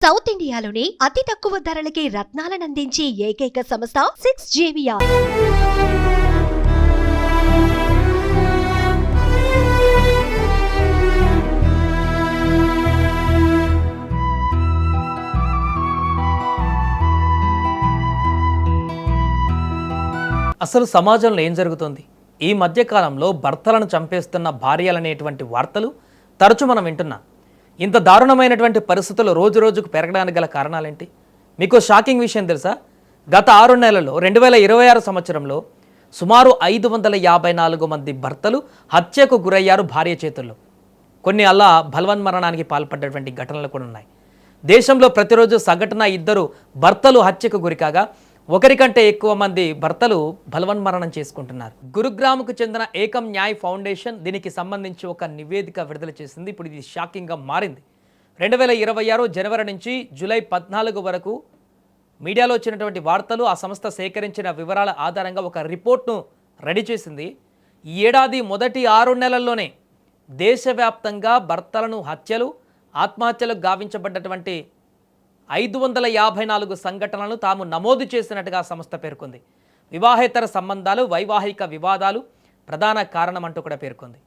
South ఇండియాలోనే అతి తక్కువ ధరలకి రత్నాలనందించే ఏకైక సంస్థ 6JVR. అసలు సమాజంలో ఏం జరుగుతుంది? ఈ మధ్యకాలంలో భర్తలను చంపేస్తున్న భార్యలనేటువంటి వార్తలు తరచు మనం వింటున్నాం. ఇంత దారుణమైనటువంటి పరిస్థితులు రోజు రోజుకు పెరగడానికి గల కారణాలేంటి? మీకు షాకింగ్ విషయం తెలుసా? గత 6 నెలల్లో 2026 సంవత్సరంలో సుమారు 554 మంది భర్తలు హత్యకు గురయ్యారు భార్య చేతుల్లో. కొన్ని అలా బలవన్మరణానికి పాల్పడ్డటువంటి ఘటనలు కూడా ఉన్నాయి. దేశంలో ప్రతిరోజు సగటున 2 భర్తలు హత్యకు గురికాగా ఒకరికంటే ఎక్కువ మంది భర్తలు బలవన్మరణం చేసుకుంటున్నారు. గురుగ్రామ్కు చెందిన ఏకం న్యాయ్ ఫౌండేషన్ దీనికి సంబంధించి ఒక నివేదిక విడుదల చేసింది. ఇప్పుడు ఇది షాకింగ్గా మారింది. 2026 జనవరి నుంచి జూలై 14 వరకు మీడియాలో వచ్చినటువంటి వార్తలు, ఆ సంస్థ సేకరించిన వివరాల ఆధారంగా ఒక రిపోర్ట్ను రెడీ చేసింది. ఈ ఏడాది మొదటి 6 నెలల్లోనే దేశవ్యాప్తంగా భర్తలను హత్యలు, ఆత్మహత్యలకు గావించబడ్డటువంటి 554 సంఘటనలను తాము నమోదు చేసినట్టుగా సంస్థ పేర్కొంది. వివాహేతర సంబంధాలు, వైవాహిక వివాదాలు ప్రధాన కారణమంటూ కూడా పేర్కొంది.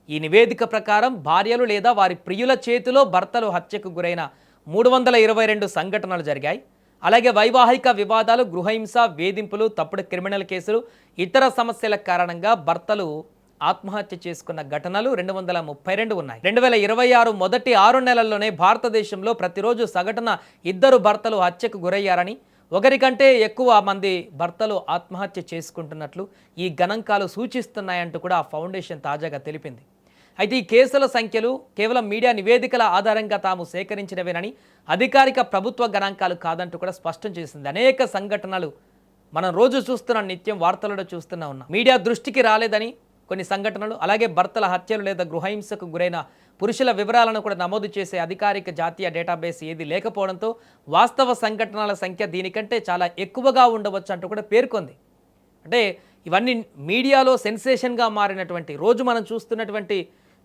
ఈ నివేదిక ప్రకారం భార్యలు లేదా వారి ప్రియుల చేతిలో భర్తలు హత్యకు గురైన 322 సంఘటనలు జరిగాయి. అలాగే వైవాహిక వివాదాలు, గృహహింస, వేధింపులు, తప్పుడు క్రిమినల్ కేసులు, ఇతర సమస్యల కారణంగా భర్తలు ఆత్మహత్య చేసుకున్న ఘటనలు 232 ఉన్నాయి. 2026 మొదటి 6 నెలల్లోనే భారతదేశంలో ప్రతిరోజు సగటున 2 భర్తలు హత్యకు గురయ్యారని, ఒకరికంటే ఎక్కువ మంది భర్తలు ఆత్మహత్య చేసుకుంటున్నట్లు ఈ గణాంకాలు సూచిస్తున్నాయంటూ కూడా ఆ ఫౌండేషన్ తాజాగా తెలిపింది. అయితే ఈ కేసుల సంఖ్యలు కేవలం మీడియా నివేదికల ఆధారంగా తాము సేకరించినవేనని, అధికారిక ప్రభుత్వ గణాంకాలు కాదంటూ కూడా స్పష్టం చేసింది. అనేక సంఘటనలు మనం రోజు చూస్తున్నాం, నిత్యం వార్తలలో చూస్తూనే ఉన్నాం. మీడియా దృష్టికి రాలేదని కొన్ని సంఘటనలు, అలాగే భర్తల హత్యలు లేదా గృహహింసకు గురైన పురుషుల వివరాలను కూడా నమోదు చేసే అధికారిక జాతీయ డేటాబేస్ ఏది లేకపోవడంతో వాస్తవ సంఘటనల సంఖ్య దీనికంటే చాలా ఎక్కువగా ఉండవచ్చు అంటూ కూడా పేర్కొంది. అంటే ఇవన్నీ మీడియాలో సెన్సేషన్గా మారినటువంటి, రోజు మనం చూస్తున్నటువంటి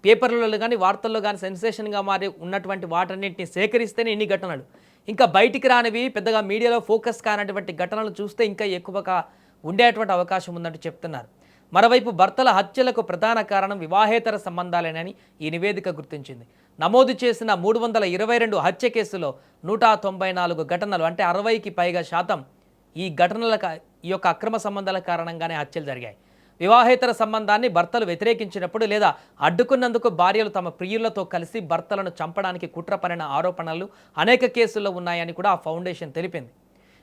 పేపర్లలో కానీ వార్తల్లో కానీ సెన్సేషన్గా మారి ఉన్నటువంటి వాటన్నింటినీ సేకరిస్తేనే ఇన్ని ఘటనలు, ఇంకా బయటికి రానివి పెద్దగా మీడియాలో ఫోకస్ కానటువంటి ఘటనలు చూస్తే ఇంకా ఎక్కువగా ఉండేటువంటి అవకాశం ఉందంటూ చెప్తున్నారు. మరోవైపు భర్తల హత్యలకు ప్రధాన కారణం వివాహేతర సంబంధాలేనని ఈ నివేదిక గుర్తించింది. నమోదు చేసిన 322 హత్య కేసులో 194 ఘటనలు, అంటే 60కి పైగా శాతం ఈ యొక్క అక్రమ సంబంధాల కారణంగానే హత్యలు జరిగాయి. వివాహేతర సంబంధాన్ని భర్తలు వ్యతిరేకించినప్పుడు లేదా అడ్డుకున్నందుకు భార్యలు తమ ప్రియులతో కలిసి భర్తలను చంపడానికి కుట్ర పనిన ఆరోపణలు అనేక కేసుల్లో ఉన్నాయని కూడా ఆ ఫౌండేషన్ తెలిపింది.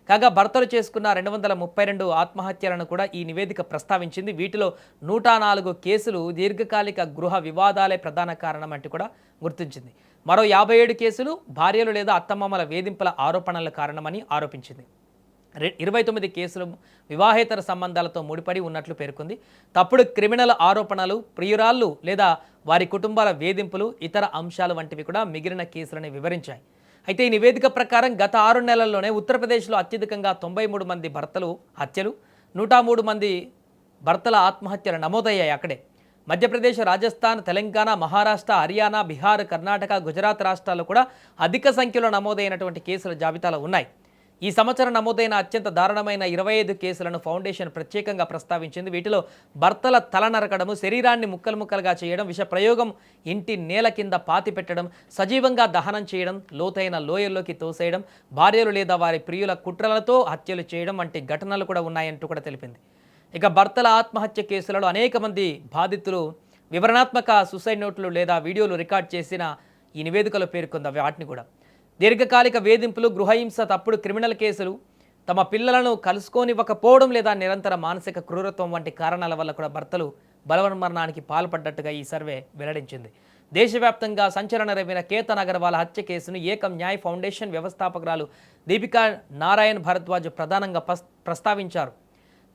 కాగా భర్తలు చేసుకున్న 232 ఆత్మహత్యలను కూడా ఈ నివేదిక ప్రస్తావించింది. వీటిలో 104 కేసులు దీర్ఘకాలిక గృహ వివాదాలే ప్రధాన కారణం అంటూ కూడా గుర్తించింది. మరో 57 కేసులు భార్యలు లేదా అత్తమామల వేధింపుల ఆరోపణల కారణమని ఆరోపించింది. 29 కేసులు వివాహేతర సంబంధాలతో ముడిపడి ఉన్నట్లు పేర్కొంది. తప్పుడు క్రిమినల్ ఆరోపణలు, ప్రియురాళ్ళు లేదా వారి కుటుంబాల వేధింపులు, ఇతర అంశాలు వంటివి కూడా మిగిలిన కేసులని వివరించాయి. అయితే ఈ నివేదిక ప్రకారం గత 6 నెలల్లోనే ఉత్తరప్రదేశ్లో అత్యధికంగా 93 మంది భర్తలు హత్యలు, 103 మంది భర్తల ఆత్మహత్యలు నమోదయ్యాయి. అక్కడే మధ్యప్రదేశ్, రాజస్థాన్, తెలంగాణ, మహారాష్ట్ర, హర్యానా, బీహార్, కర్ణాటక, గుజరాత్ రాష్ట్రాల్లో కూడా అధిక సంఖ్యలో నమోదైనటువంటి కేసుల జాబితాలో ఉన్నాయి. ఈ సంవత్సరం నమోదైన అత్యంత దారుణమైన 25 కేసులను ఫౌండేషన్ ప్రత్యేకంగా ప్రస్తావించింది. వీటిలో భర్తల తల నరకడము, శరీరాన్ని ముక్కలు ముక్కలుగా చేయడం, విష ప్రయోగం, ఇంటి నేల కింద పాతి పెట్టడం, సజీవంగా దహనం చేయడం, లోతైన లోయల్లోకి తోసేయడం, భార్యలు లేదా వారి ప్రియుల కుట్రలతో హత్యలు చేయడం వంటి ఘటనలు కూడా ఉన్నాయంటూ కూడా తెలిపింది. ఇక భర్తల ఆత్మహత్య కేసులలో అనేక మంది బాధితులు వివరణాత్మక సూసైడ్ నోట్లు లేదా వీడియోలు రికార్డ్ చేసిన ఈ నివేదికలో పేర్కొంది. వాటిని కూడా దీర్ఘకాలిక వేధింపులు, గృహహింస, తప్పుడు క్రిమినల్ కేసులు, తమ పిల్లలను కలుసుకోనివ్వకపోవడం లేదా నిరంతర మానసిక క్రూరత్వం వంటి కారణాల వల్ల కూడా భర్తలు బలవన్మరణానికి పాల్పడ్డట్టుగా ఈ సర్వే వెల్లడించింది. దేశవ్యాప్తంగా సంచలన రేవిన కేతన్ అగర్వాల్ హత్య కేసును ఏకం న్యాయ్ ఫౌండేషన్ వ్యవస్థాపకురాలు దీపికా నారాయణ్ భరద్వాజ్ ప్రధానంగా ప్రస్తావించారు.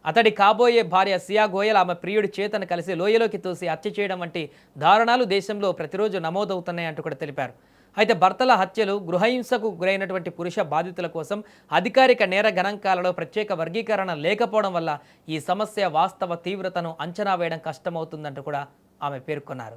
అతడి కాబోయే భార్య సియా గోయల్ ఆమె ప్రియుడి చేతను కలిసి లోయలోకి తోసి హత్య చేయడం వంటి దారుణాలు దేశంలో ప్రతిరోజు నమోదవుతున్నాయంటూ కూడా తెలిపారు. అయితే భర్తల హత్యలు, గృహహింసకు గురైనటువంటి పురుష బాధితుల కోసం అధికారిక నేర గణాంకాలలో ప్రత్యేక వర్గీకరణ లేకపోవడం వల్ల ఈ సమస్య వాస్తవ తీవ్రతను అంచనా వేయడం కష్టమవుతుందంటూ కూడా ఆమె పేర్కొన్నారు.